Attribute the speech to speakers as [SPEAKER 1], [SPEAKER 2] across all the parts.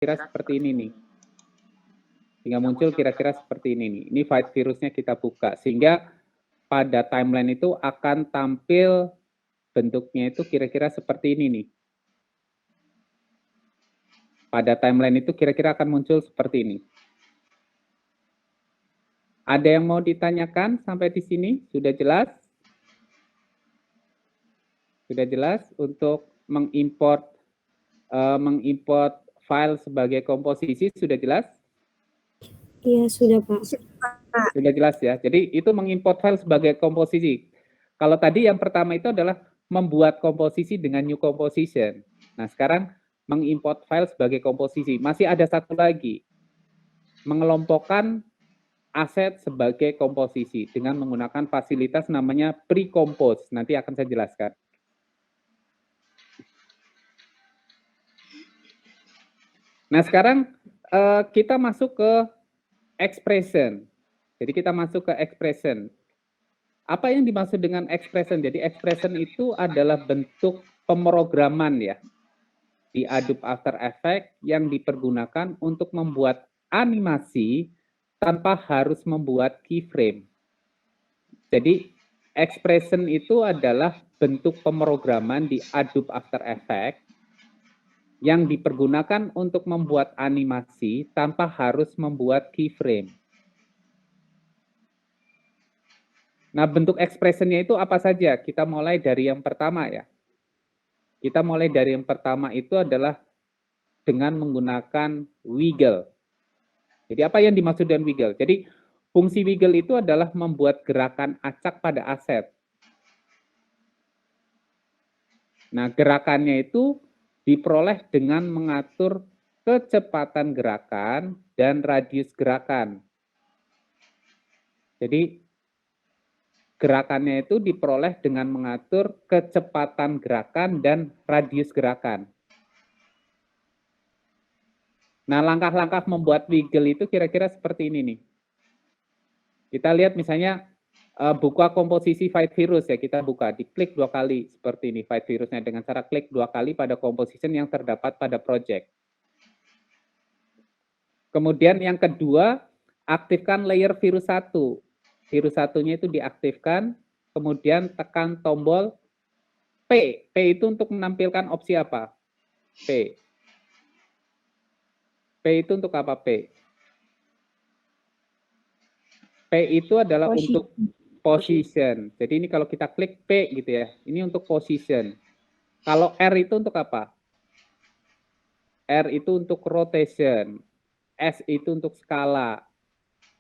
[SPEAKER 1] kira-kira seperti ini nih. Sehingga muncul kira-kira seperti ini nih. Ini file virusnya kita buka. Sehingga pada timeline itu akan tampil bentuknya itu kira-kira seperti ini nih. Pada timeline itu kira-kira akan muncul seperti ini. Ada yang mau ditanyakan sampai di sini? Sudah jelas? Sudah jelas untuk mengimport file sebagai komposisi, sudah jelas?
[SPEAKER 2] Iya, sudah Pak.
[SPEAKER 1] Sudah jelas ya. Jadi itu mengimport file sebagai komposisi. Kalau tadi yang pertama itu adalah membuat komposisi dengan new composition. Nah, sekarang mengimport file sebagai komposisi. Masih ada satu lagi. Mengelompokkan aset sebagai komposisi dengan menggunakan fasilitas namanya pre-compose. Nanti akan saya jelaskan. Nah, sekarang kita masuk ke expression. Jadi kita masuk ke expression. Apa yang dimaksud dengan expression? Jadi expression itu adalah bentuk pemrograman ya di Adobe After Effects yang dipergunakan untuk membuat animasi tanpa harus membuat keyframe. Jadi expression itu adalah bentuk pemrograman di Adobe After Effects yang dipergunakan untuk membuat animasi tanpa harus membuat keyframe. Nah, bentuk expression-nya itu apa saja? Kita mulai dari yang pertama ya. Kita mulai dari yang pertama itu adalah dengan menggunakan wiggle. Jadi apa yang dimaksud dengan wiggle? Jadi fungsi wiggle itu adalah membuat gerakan acak pada aset. Nah, gerakannya itu diperoleh dengan mengatur kecepatan gerakan dan radius gerakan. Jadi gerakannya itu diperoleh dengan mengatur kecepatan gerakan dan radius gerakan. Nah, langkah-langkah membuat wiggle itu kira-kira seperti ini nih. Kita lihat misalnya buka komposisi fight virus ya, kita buka, diklik 2 kali seperti ini fight virusnya dengan cara klik 2 kali pada composition yang terdapat pada project. Kemudian yang kedua, aktifkan layer virus 1. Virus satunya itu diaktifkan, kemudian tekan tombol P. P itu untuk menampilkan opsi apa? P. P itu untuk apa P? P itu adalah untuk position. Jadi ini kalau kita klik P gitu ya, ini untuk position. Kalau R itu untuk apa? R itu untuk rotation. S itu untuk skala.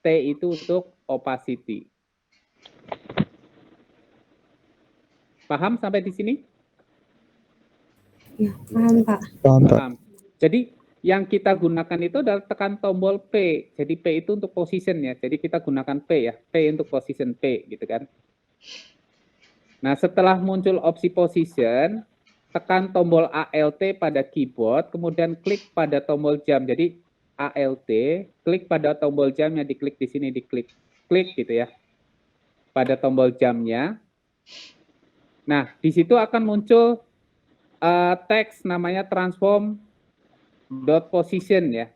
[SPEAKER 1] T itu untuk opacity. Paham sampai di sini?
[SPEAKER 2] Ya, paham Pak.
[SPEAKER 1] Paham. Jadi yang kita gunakan itu adalah tekan tombol P. Jadi P itu untuk position ya. Jadi kita gunakan P ya. P untuk position P gitu kan. Nah, setelah muncul opsi position, tekan tombol ALT pada keyboard, kemudian klik pada tombol jam. Jadi ALT, klik pada tombol jamnya, diklik di sini, diklik gitu ya. Pada tombol jamnya. Nah, di situ akan muncul teks namanya transform dot position ya.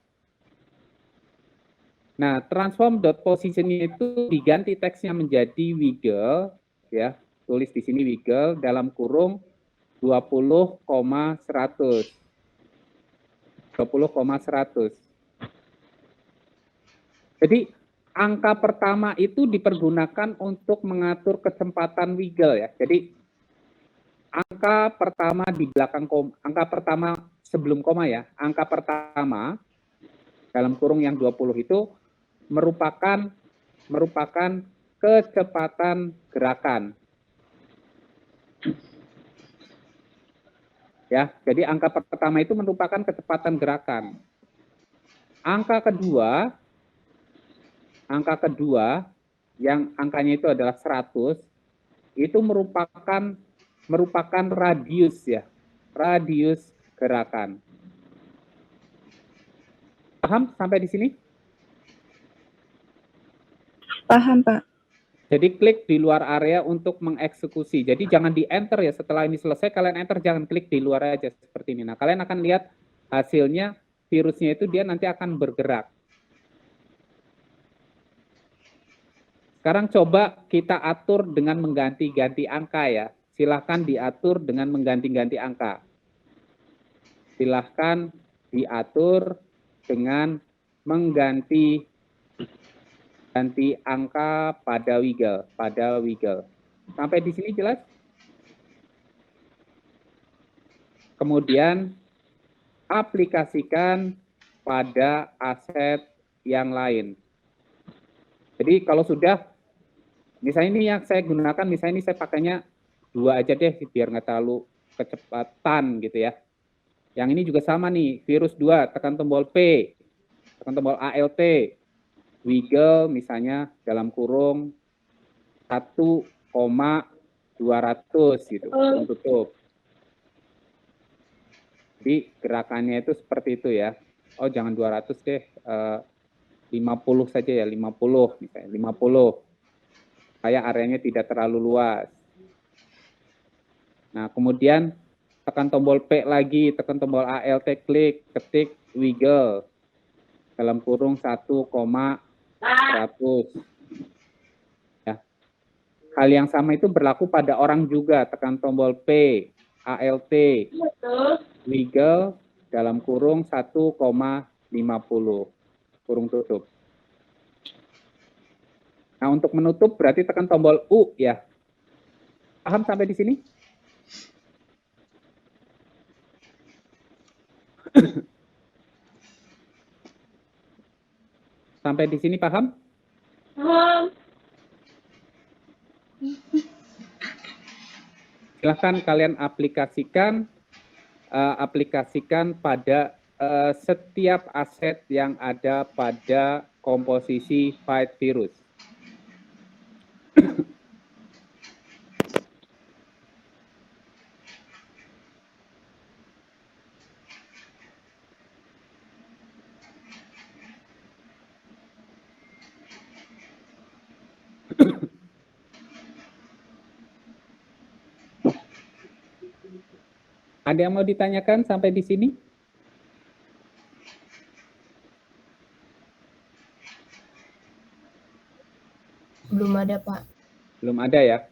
[SPEAKER 1] Nah, transform dot position itu diganti teksnya menjadi wiggle ya. Tulis di sini wiggle dalam kurung 20,100. 20,100. Jadi angka pertama itu dipergunakan untuk mengatur kecepatan wiggle ya. Jadi angka pertama di belakang angka pertama sebelum koma ya. Angka pertama dalam kurung yang 20 itu merupakan kecepatan gerakan. Ya, jadi angka pertama itu merupakan kecepatan gerakan. Angka kedua yang angkanya itu adalah 100 itu merupakan radius ya, radius gerakan. Paham sampai di sini?
[SPEAKER 2] Paham Pak.
[SPEAKER 1] Jadi klik di luar area untuk mengeksekusi. Jadi jangan di enter ya, setelah ini selesai kalian enter, jangan klik di luar aja seperti ini. Nah, kalian akan lihat hasilnya virusnya itu dia nanti akan bergerak. Sekarang coba kita atur dengan mengganti-ganti angka ya. Silahkan diatur dengan mengganti-ganti angka. Silahkan diatur dengan mengganti angka pada wiggle. Sampai di sini jelas? Kemudian aplikasikan pada aset yang lain. Jadi kalau sudah, misalnya ini yang saya gunakan, misalnya ini saya pakainya 2 aja deh, biar nggak terlalu kecepatan gitu ya. Yang ini juga sama nih, virus 2, tekan tombol P, tekan tombol ALT, wiggle misalnya dalam kurung 1,200 gitu, kurung tutup. Jadi gerakannya itu seperti itu ya. Oh jangan 200 deh, 50 saja ya, 50 misalnya, 50. Supaya areanya tidak terlalu luas. Nah kemudian tekan tombol P lagi, tekan tombol ALT, klik, ketik, wiggle. Dalam kurung 1,100. Ya. Hal yang sama itu berlaku pada orang juga, tekan tombol P, ALT, wiggle, dalam kurung 1,50. Kurung tutup. Nah, untuk menutup berarti tekan tombol U ya. Paham sampai di sini? Sampai di sini paham?
[SPEAKER 3] Paham.
[SPEAKER 1] Silahkan kalian aplikasikan pada setiap aset yang ada pada komposisi fight virus. Ada yang mau ditanyakan sampai di sini?
[SPEAKER 3] Belum ada, Pak.
[SPEAKER 1] Belum ada ya?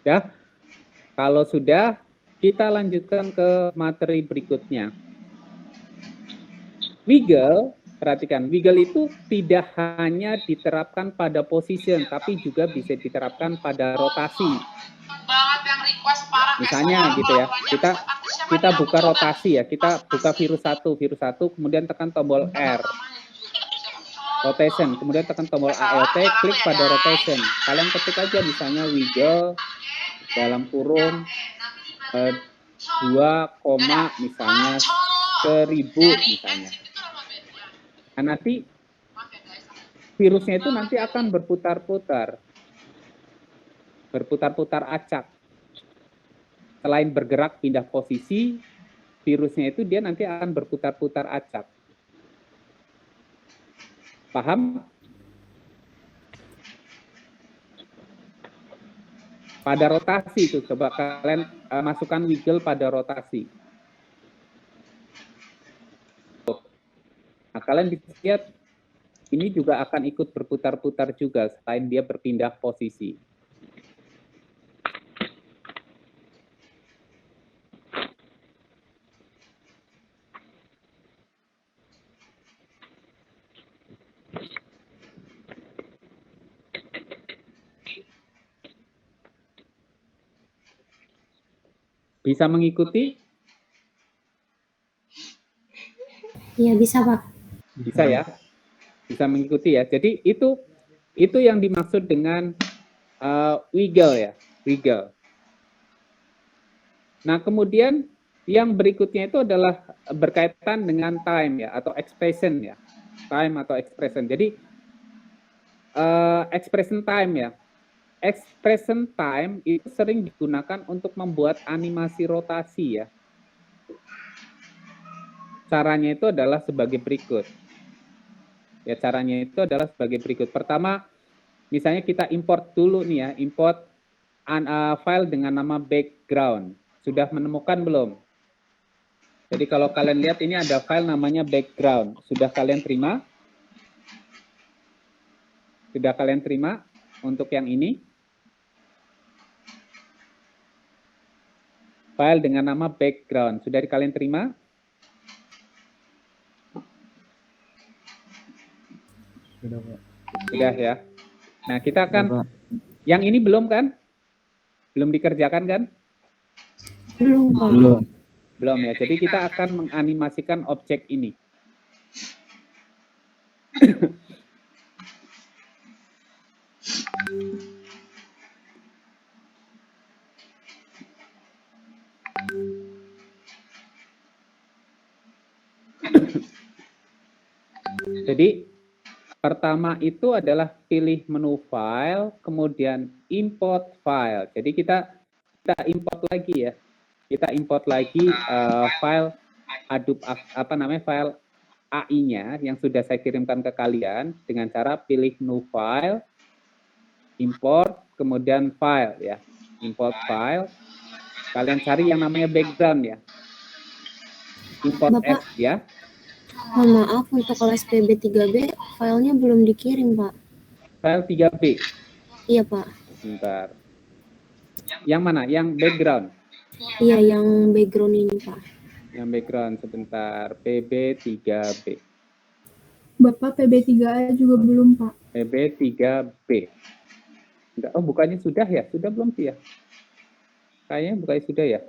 [SPEAKER 1] Ya, kalau sudah, kita lanjutkan ke materi berikutnya. Wiggle, perhatikan, wiggle itu tidak hanya diterapkan pada position, tapi juga bisa diterapkan pada rotasi. Misalnya gitu ya, kita buka rotasi ya, kita buka virus 1, kemudian tekan tombol R, rotation, kemudian tekan tombol ALT, klik pada rotation. Kalian ketik aja misalnya wiggle dalam kurung 2, misalnya 1000 misalnya. Nah, nanti virusnya itu nanti akan berputar-putar acak. Selain bergerak pindah posisi, virusnya itu dia nanti akan berputar-putar acak. Paham? Pada rotasi itu, coba kalian masukkan wiggle pada rotasi. Nah, kalian bisa lihat ini juga akan ikut berputar-putar juga selain dia berpindah posisi. Bisa mengikuti?
[SPEAKER 2] Iya, bisa, Pak.
[SPEAKER 1] Bisa ya? Bisa mengikuti ya. Jadi itu yang dimaksud dengan wiggle ya, wiggle. Nah, kemudian yang berikutnya itu adalah berkaitan dengan time ya, atau expression ya. Time atau expression. Jadi expression time ya. Expression time itu sering digunakan untuk membuat animasi rotasi ya. Caranya itu adalah sebagai berikut. Ya, caranya itu adalah sebagai berikut. Pertama, misalnya kita import dulu nih ya, import file dengan nama background. Sudah menemukan belum? Jadi kalau kalian lihat ini ada file namanya background. Sudah kalian terima? Sudah kalian terima untuk yang ini? File dengan nama background. Sudah kalian terima?
[SPEAKER 4] Sudah, Pak.
[SPEAKER 1] Sudah ya. Nah, kita akan,
[SPEAKER 4] Sudah, Pak.
[SPEAKER 1] yang ini belum kan? Belum dikerjakan kan?
[SPEAKER 2] Belum, Pak.
[SPEAKER 4] Belum.
[SPEAKER 1] Belum ya. Jadi kita akan menganimasikan objek ini. Jadi pertama itu adalah pilih menu file, kemudian import file. Jadi kita import lagi ya. Kita import lagi file Adobe file AI-nya yang sudah saya kirimkan ke kalian dengan cara pilih menu file, import, kemudian file ya. Import file. Kalian cari yang namanya background ya. Import
[SPEAKER 2] Bapak.
[SPEAKER 1] as ya.
[SPEAKER 2] Mohon maaf, untuk kelas PB3B, filenya belum dikirim, Pak.
[SPEAKER 1] File 3B.
[SPEAKER 2] Iya, Pak.
[SPEAKER 1] Bentar. Yang mana? Yang background.
[SPEAKER 2] Iya, yang background ini, Pak.
[SPEAKER 1] Yang background sebentar. PB3B.
[SPEAKER 3] Bapak PB3A juga belum, Pak.
[SPEAKER 1] PB3B. Enggak, oh bukannya sudah ya? Sudah belum sih ya? Kayaknya bukannya sudah ya?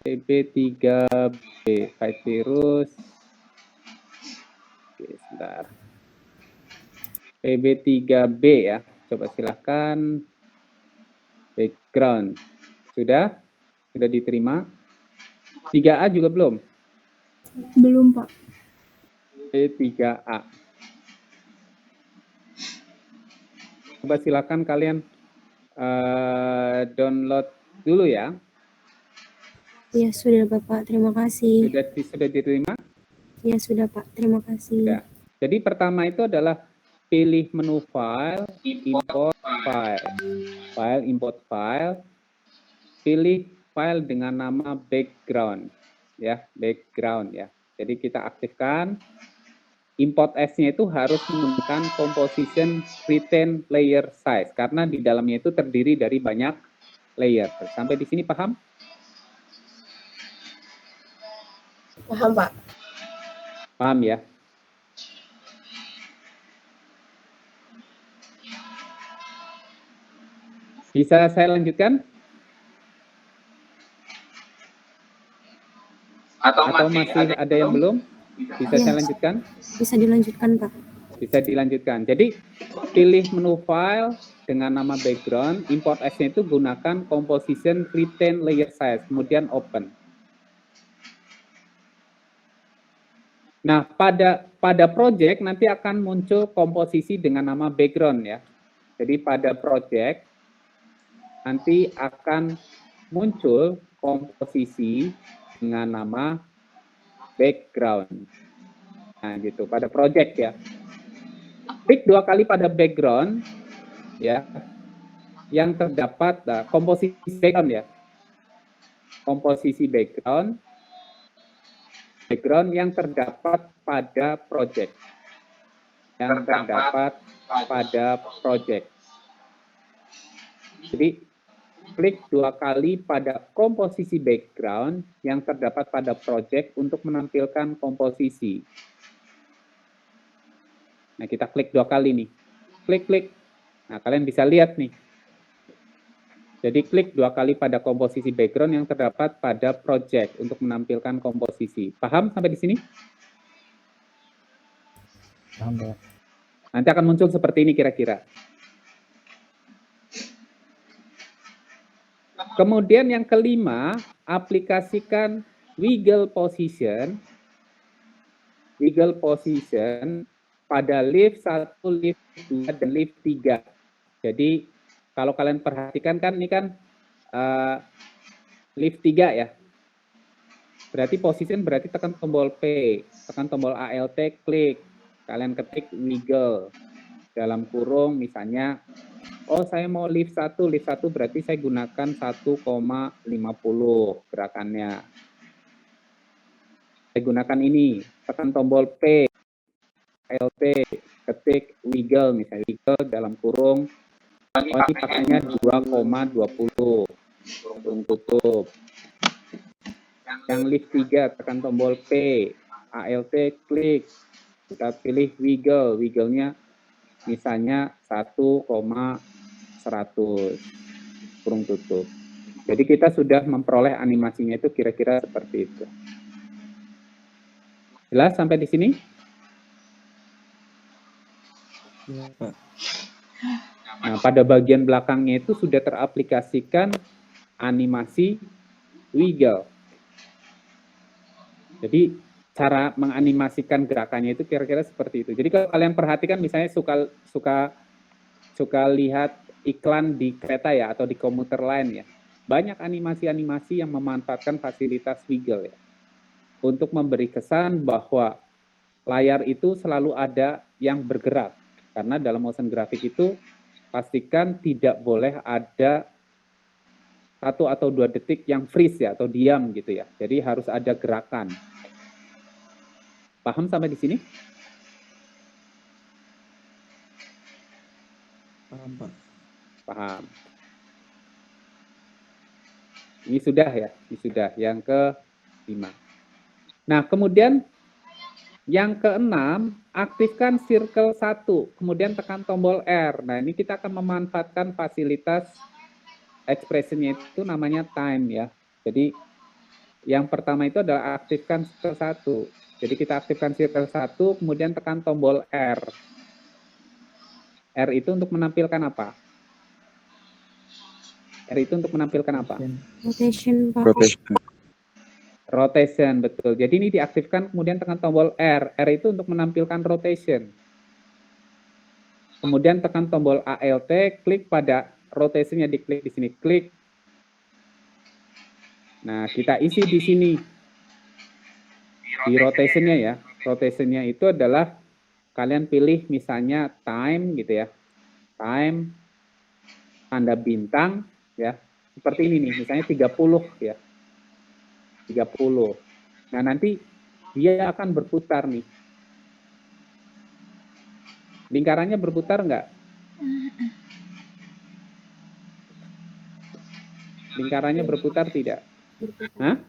[SPEAKER 1] PB3B. File virus. Oke, sebentar. PB3B ya. Coba silahkan. Background. Sudah? Sudah diterima? 3A juga belum?
[SPEAKER 3] Belum, Pak.
[SPEAKER 1] P3A. Coba silakan kalian download dulu ya.
[SPEAKER 2] Iya, sudah, Bapak. Terima kasih.
[SPEAKER 1] Sudah diterima?
[SPEAKER 2] Iya, sudah, Pak. Terima kasih.
[SPEAKER 1] Sudah. Jadi pertama itu adalah pilih menu file, import file. File, import file. Pilih file dengan nama background. Ya, background ya. Jadi kita aktifkan. Import as-nya itu harus menggunakan composition retain layer size karena di dalamnya itu terdiri dari banyak layer. Sampai di sini paham?
[SPEAKER 3] Paham, Pak.
[SPEAKER 1] Paham ya? Bisa saya lanjutkan? Atau masih ada yang belum? Bisa saya lanjutkan?
[SPEAKER 2] Bisa dilanjutkan, Pak.
[SPEAKER 1] Bisa dilanjutkan. Jadi pilih menu file dengan nama background, import as-nya itu gunakan composition retain layer size, kemudian open. Nah, pada project nanti akan muncul komposisi dengan nama background ya. Jadi pada project nanti akan muncul komposisi dengan nama background. Nah, gitu pada project ya. Klik 2 kali pada background ya. Yang terdapat komposisi background ya. Komposisi background yang terdapat pada project. Yang terdapat pada project. Jadi klik 2 kali pada komposisi background yang terdapat pada project untuk menampilkan komposisi. Nah, kita klik 2 kali nih. Klik. Nah, kalian bisa lihat nih. Jadi klik 2 kali pada komposisi background yang terdapat pada project untuk menampilkan komposisi. Paham sampai di sini?
[SPEAKER 4] Paham, Pak.
[SPEAKER 1] Nanti akan muncul seperti ini kira-kira. Kemudian yang kelima, aplikasikan wiggle position pada lift 1, lift 2, dan lift 3. Jadi kalau kalian perhatikan kan ini kan lift 3 ya. Berarti position berarti tekan tombol P, tekan tombol Alt, klik. Kalian ketik wiggle. Dalam kurung misalnya, oh saya mau lift 1 berarti saya gunakan 1,50 gerakannya. Saya gunakan ini, tekan tombol P, LT, ketik wiggle, misalnya wiggle dalam kurung, ini pakainya 2,20, kurung tutup. Yang lift 3, tekan tombol P, ALT, klik, kita pilih wiggle, wiggle-nya misalnya 1,100, kurung tutup. Jadi kita sudah memperoleh animasinya itu kira-kira seperti itu. Jelas sampai di sini?
[SPEAKER 4] Iya, Pak.
[SPEAKER 1] Nah, pada bagian belakangnya itu sudah teraplikasikan animasi wiggle. Jadi cara menganimasikan gerakannya itu kira-kira seperti itu. Jadi kalau kalian perhatikan misalnya suka lihat iklan di kereta ya atau di komuter lain ya. Banyak animasi-animasi yang memanfaatkan fasilitas wiggle ya. Untuk memberi kesan bahwa layar itu selalu ada yang bergerak. Karena dalam motion grafik itu pastikan tidak boleh ada 1 atau 2 detik yang freeze ya atau diam gitu ya. Jadi harus ada gerakan. Paham sampai di sini?
[SPEAKER 4] Paham, Pak.
[SPEAKER 1] Paham. Ini sudah ya, ini sudah yang ke-5. Nah, kemudian yang ke-6, aktifkan circle 1, kemudian tekan tombol R. Nah, ini kita akan memanfaatkan fasilitas expression-nya itu namanya time ya. Jadi yang pertama itu adalah aktifkan circle 1. Jadi kita aktifkan circle 1, kemudian tekan tombol R. R itu untuk menampilkan apa? R itu untuk menampilkan apa?
[SPEAKER 2] Rotation, Pak.
[SPEAKER 1] Rotation, betul. Jadi ini diaktifkan, kemudian tekan tombol R. R itu untuk menampilkan rotation. Kemudian tekan tombol ALT, klik pada rotation-nya, diklik di sini, klik. Nah, kita isi di sini. Di rotation-nya ya. Rotation-nya itu adalah kalian pilih misalnya time gitu ya. Time, tanda bintang ya. Seperti ini nih, misalnya 30 ya. 30. Nah, nanti dia akan berputar nih. Lingkarannya berputar enggak? Lingkarannya berputar tidak? Hah?